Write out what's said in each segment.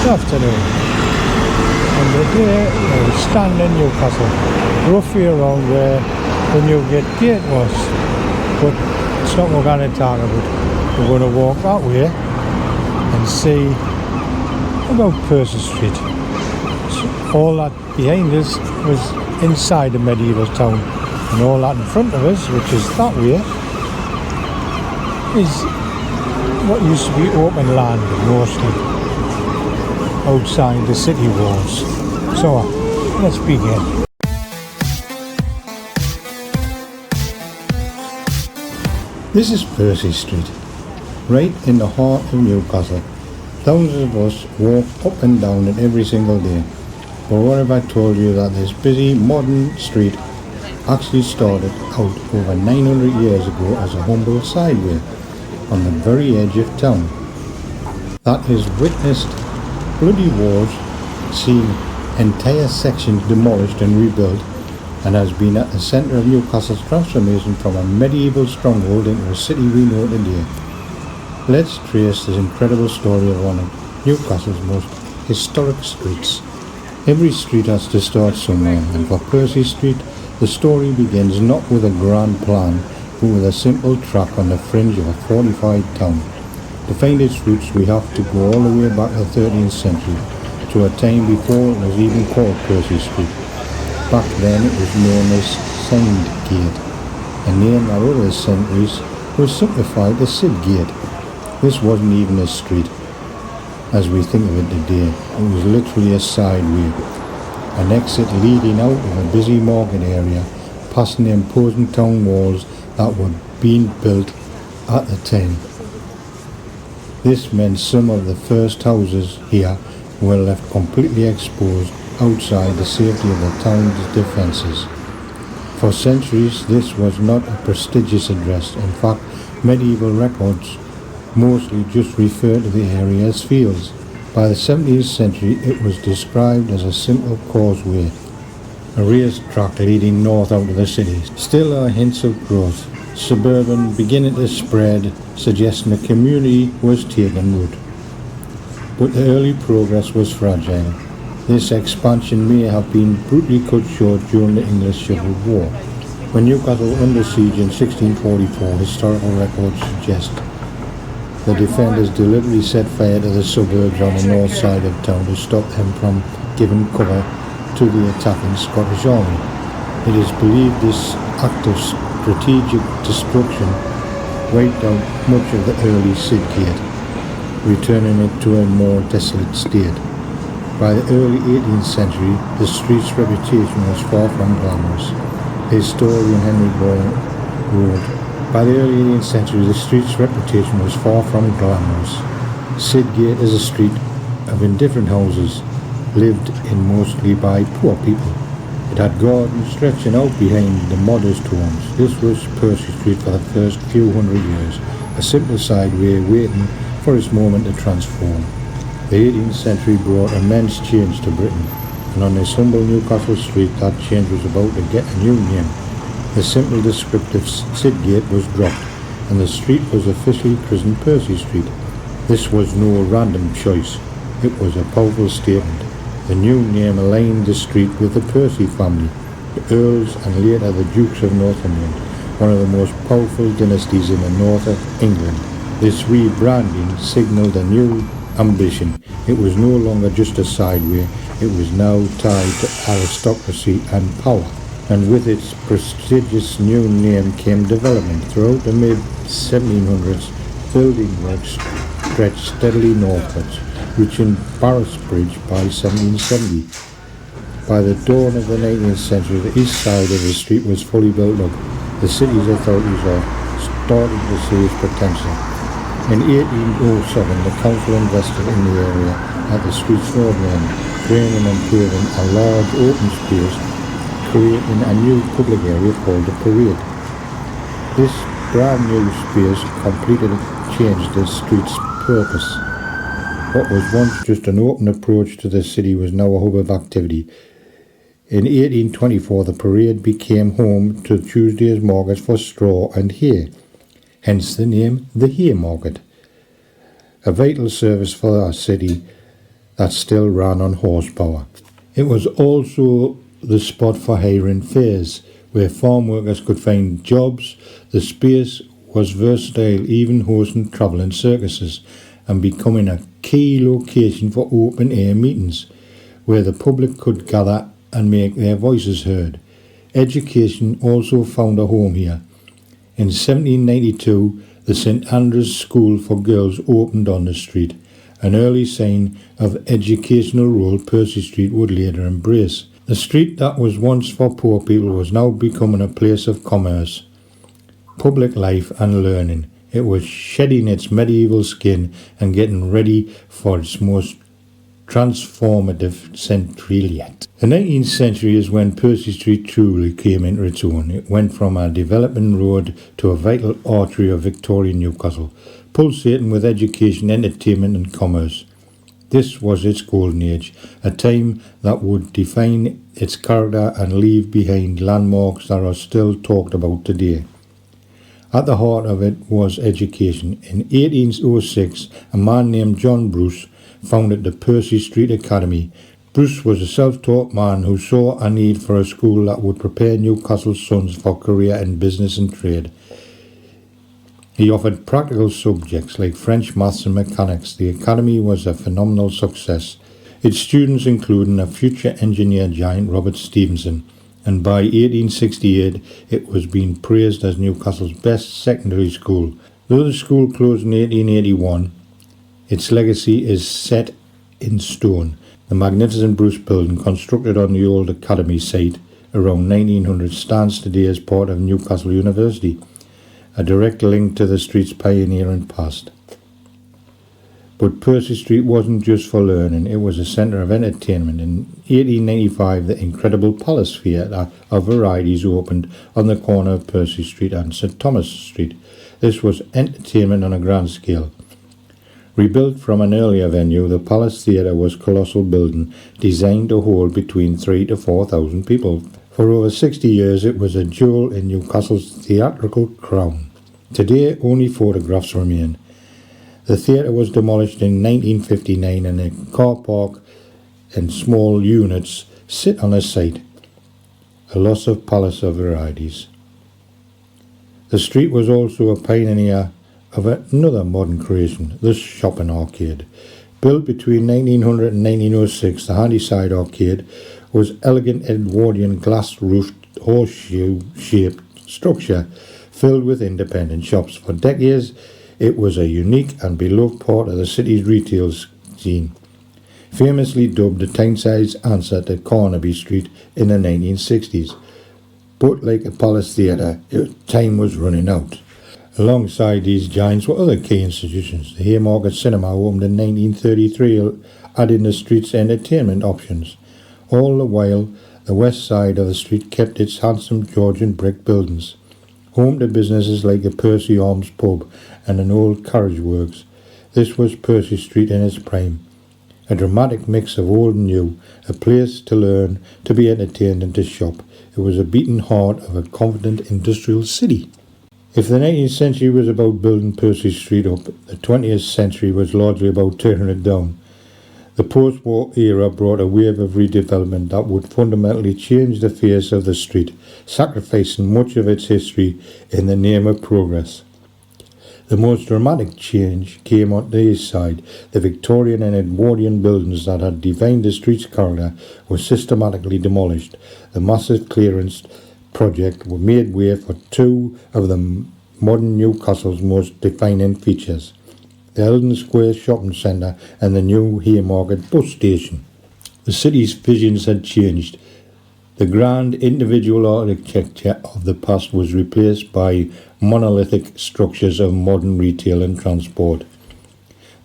afternoon. And the day we stand in Newcastle, roughly around where the Newgate Gate was. But it's not what we're going to talk about. We're going to walk that way and see about Percy Street. So all that behind us was inside the medieval town, and all that in front of us, which is that way, is what used to be open land, mostly outside the city walls. So let's begin. This is Percy Street, right in the heart of Newcastle. Thousands of us walk up and down it every single day. But what if I told you that this busy modern street actually started out over 900 years ago as a humble sideway on the very edge of town that has witnessed bloody wars, seen entire sections demolished and rebuilt, and has been at the centre of Newcastle's transformation from a medieval stronghold into a city we know today. Let's trace this incredible story of one of Newcastle's most historic streets. Every street has to start somewhere, and for Percy Street, the story begins not with a grand plan, but with a simple track on the fringe of a fortified town. To find its roots, we have to go all the way back to the 13th century, to a time before it was even called Percy Street. Back then it was known as Gate, a name that over the centuries was simplified to Sidgate. This wasn't even a street as we think of it today. It was literally a sideway, an exit leading out of a busy market area, past the imposing town walls that were being built at the time. This meant some of the first houses here were left completely exposed outside the safety of the town's defences. For centuries this was not a prestigious address. In fact, medieval records mostly just refer to the area as fields. By the 17th century it was described as a simple causeway, a raised track leading north out of the city. Still are hints of growth, suburban beginning to spread, suggesting the community was taking root. But the early progress was fragile. This expansion may have been brutally cut short during the English Civil War. When Newcastle was under siege in 1644, historical records suggest the defenders deliberately set fire to the suburbs on the north side of town to stop them from giving cover to the attacking Scottish army. It is believed this act of strategic destruction wiped out much of the early Sidgate, returning it to a more desolate state. By the early 18th century, the street's reputation was far from glamorous. Historian Henry Boyle wrote, "By the early 18th century, the street's reputation was far from glamorous. Sidgate is a street of indifferent houses, lived in mostly by poor people. It had gardens stretching out behind the modest homes. This was Percy Street for the first few hundred years, a simple sideway waiting for its moment to transform." The 18th century brought immense change to Britain, and on this humble Newcastle street that change was about to get a new name. The simple descriptive Sidgate was dropped, and the street was officially christened Percy Street. This was no random choice. It was a powerful statement. The new name aligned the street with the Percy family, the Earls and later the Dukes of Northumberland, one of the most powerful dynasties in the north of England. This rebranding signalled a new ambition. It was no longer just a sideway, it was now tied to aristocracy and power. And with its prestigious new name came development. Throughout the mid-1700s, building works stretched steadily northwards, reaching Barras Bridge by 1770. By the dawn of the 19th century, the east side of the street was fully built up. The city's authorities are starting to see its potential. In 1807, the council invested in the area at the street's northern end, draining and paving a large open space, creating a new public area called the Parade. This brand new space completely changed the street's purpose. What was once just an open approach to the city was now a hub of activity. In 1824, the Parade became home to Tuesday's markets for straw and hay, hence the name the Haymarket. A vital service for our city, that still ran on horsepower. It was also the spot for hiring fairs, where farm workers could find jobs. The space was versatile, even hosting travelling circuses, and becoming a key location for open-air meetings, where the public could gather and make their voices heard. Education also found a home here. In 1792, the St Andrew's School for Girls opened on the street, an early sign of educational role Percy Street would later embrace. The street that was once for poor people was now becoming a place of commerce, public life and learning. It was shedding its medieval skin and getting ready for its most transformative century yet. The 19th century is when Percy Street truly came into its own. It went from a developing road to a vital artery of Victorian Newcastle, pulsating with education, entertainment and commerce. This was its golden age, a time that would define its character and leave behind landmarks that are still talked about today. At the heart of it was education. In 1806, a man named John Bruce founded the Percy Street Academy. Bruce was a self-taught man who saw a need for a school that would prepare Newcastle's sons for career in business and trade. He offered practical subjects like French, maths and mechanics. The academy was a phenomenal success, its students including a future engineer giant Robert Stevenson, and by 1868 it was being praised as Newcastle's best secondary school. Though the school closed in 1881, its legacy is set in stone. The magnificent Bruce building, constructed on the old academy site around 1900, stands today as part of Newcastle University, a direct link to the street's pioneering past. But Percy Street wasn't just for learning, it was a centre of entertainment. In 1895, the incredible Palace Theatre of Varieties opened on the corner of Percy Street and St Thomas Street. This was entertainment on a grand scale. Rebuilt from an earlier venue, the Palace Theatre was a colossal building designed to hold between 3,000 to 4,000 people. For over 60 years it was a jewel in Newcastle's theatrical crown. Today only photographs remain. The theatre was demolished in 1959 and a car park and small units sit on the site, a loss of Palace of Varieties. The street was also a pioneer of another modern creation, the shopping arcade. Built between 1900 and 1906, the Handyside Arcade was elegant Edwardian glass-roofed horseshoe-shaped structure filled with independent shops. For decades, it was a unique and beloved part of the city's retail scene, famously dubbed the town-sized answer to Carnaby Street in the 1960s. But like the Palace Theatre, time was running out. Alongside these giants were other key institutions. The Haymarket Cinema opened in 1933, adding the street's entertainment options. All the while, the west side of the street kept its handsome Georgian brick buildings, home to businesses like the Percy Arms pub and an old carriage works. This was Percy Street in its prime, a dramatic mix of old and new, a place to learn, to be entertained and to shop. It was a beating heart of a confident industrial city. If the 19th century was about building Percy Street up, the 20th century was largely about tearing it down. The post-war era brought a wave of redevelopment that would fundamentally change the face of the street, sacrificing much of its history in the name of progress. The most dramatic change came on the east side. The Victorian and Edwardian buildings that had defined the street's character were systematically demolished. The massive clearance project made way for two of the modern Newcastle's most defining features: the Eldon Square Shopping Centre and the new Haymarket bus station. The city's visions had changed. The grand individual architecture of the past was replaced by monolithic structures of modern retail and transport.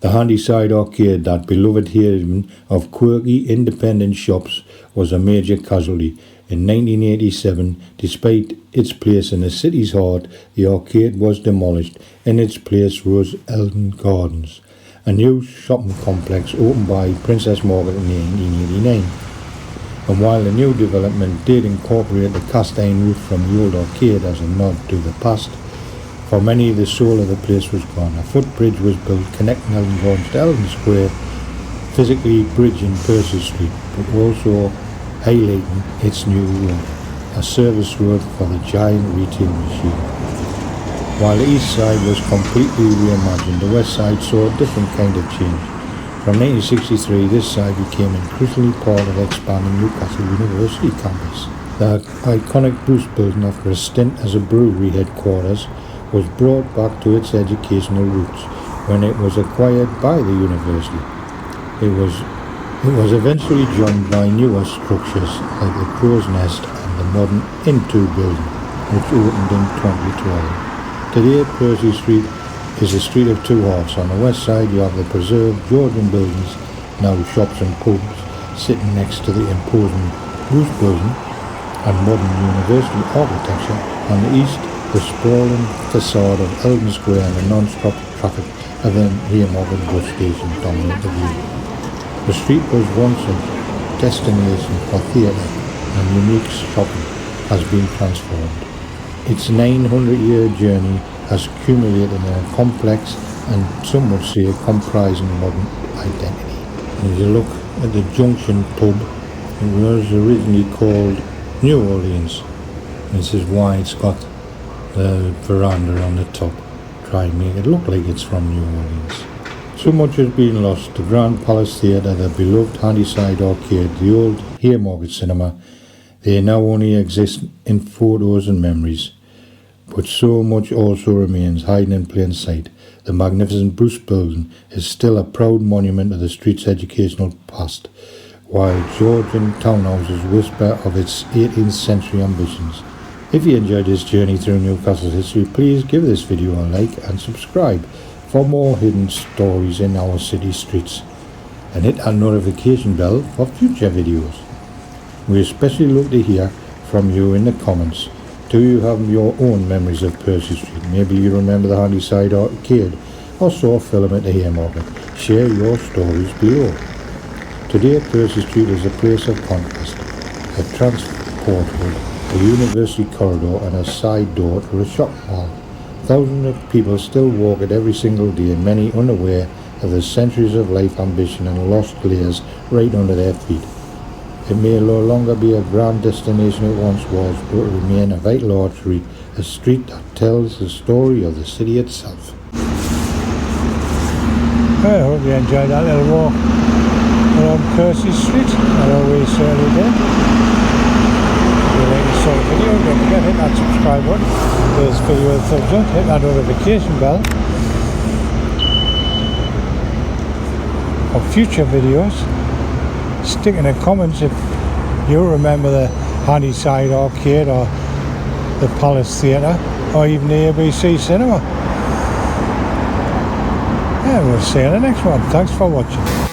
The Handyside Arcade, that beloved haven of quirky independent shops, was a major casualty. In 1987, despite its place in the city's heart, the arcade was demolished. In its place rose Eldon Gardens, a new shopping complex opened by Princess Margaret in 1989. And while the new development did incorporate the cast iron roof from the old arcade as a nod to the past, for many the soul of the place was gone. A footbridge was built connecting Eldon Gardens to Eldon Square, physically bridging Percy Street, but also highlighting its new road, a service road for the giant retail machine. While the east side was completely reimagined, the west side saw a different kind of change. From 1963, this side became increasingly part of the expanding Newcastle University campus. The iconic Bruce building, after a stint as a brewery headquarters, was brought back to its educational roots when it was acquired by the university. It was eventually joined by newer structures like the Crow's Nest and the modern Into building, which opened in 2012. Today, Percy Street is a street of two halves. On the west side, you have the preserved Georgian buildings, now shops and pubs, sitting next to the imposing Bruce building and modern university architecture. On the east, the sprawling facade of Eldon Square and the non-stop traffic of the Haymarket bus station dominate the view. The street was once a destination for theatre, and unique shopping has been transformed. Its 900-year journey has accumulated in a complex and some would say a comprising modern identity. And if you look at the Junction pub, it was originally called New Orleans. This is why it's got the veranda on the top, try and make it look like it's from New Orleans. So much has been lost: the Grand Palace Theatre, the beloved Handyside Arcade, the old Haymarket Cinema. They now only exist in photos and memories. But so much also remains hiding in plain sight. The magnificent Bruce building is still a proud monument of the street's educational past, while Georgian townhouses whisper of its 18th century ambitions. If you enjoyed this journey through Newcastle's history, please give this video a like and subscribe for more hidden stories in our city streets, and hit that notification bell for future videos. We especially love to hear from you in the comments. Do you have your own memories of Percy Street? Maybe you remember the Handyside Arcade or saw a film at the Haymarket. Share your stories below. Today, Percy Street is a place of contrast, a transport hub, a university corridor and a side door to a shopping mall. Thousands of people still walk it every single day, and many unaware of the centuries of life, ambition and lost layers right under their feet. It may no longer be a grand destination it once was, but it will remain a vital artery, a street that tells the story of the city itself. I hope you enjoyed that little walk around Percy Street. I always certainly did. If you like this sort of video, don't forget to hit that subscribe button, give this video a thumbs up, hit that notification bell for future videos. Stick in the comments if you remember the Handyside Arcade or the Palace Theatre or even the ABC Cinema. And we'll see you in the next one. Thanks for watching.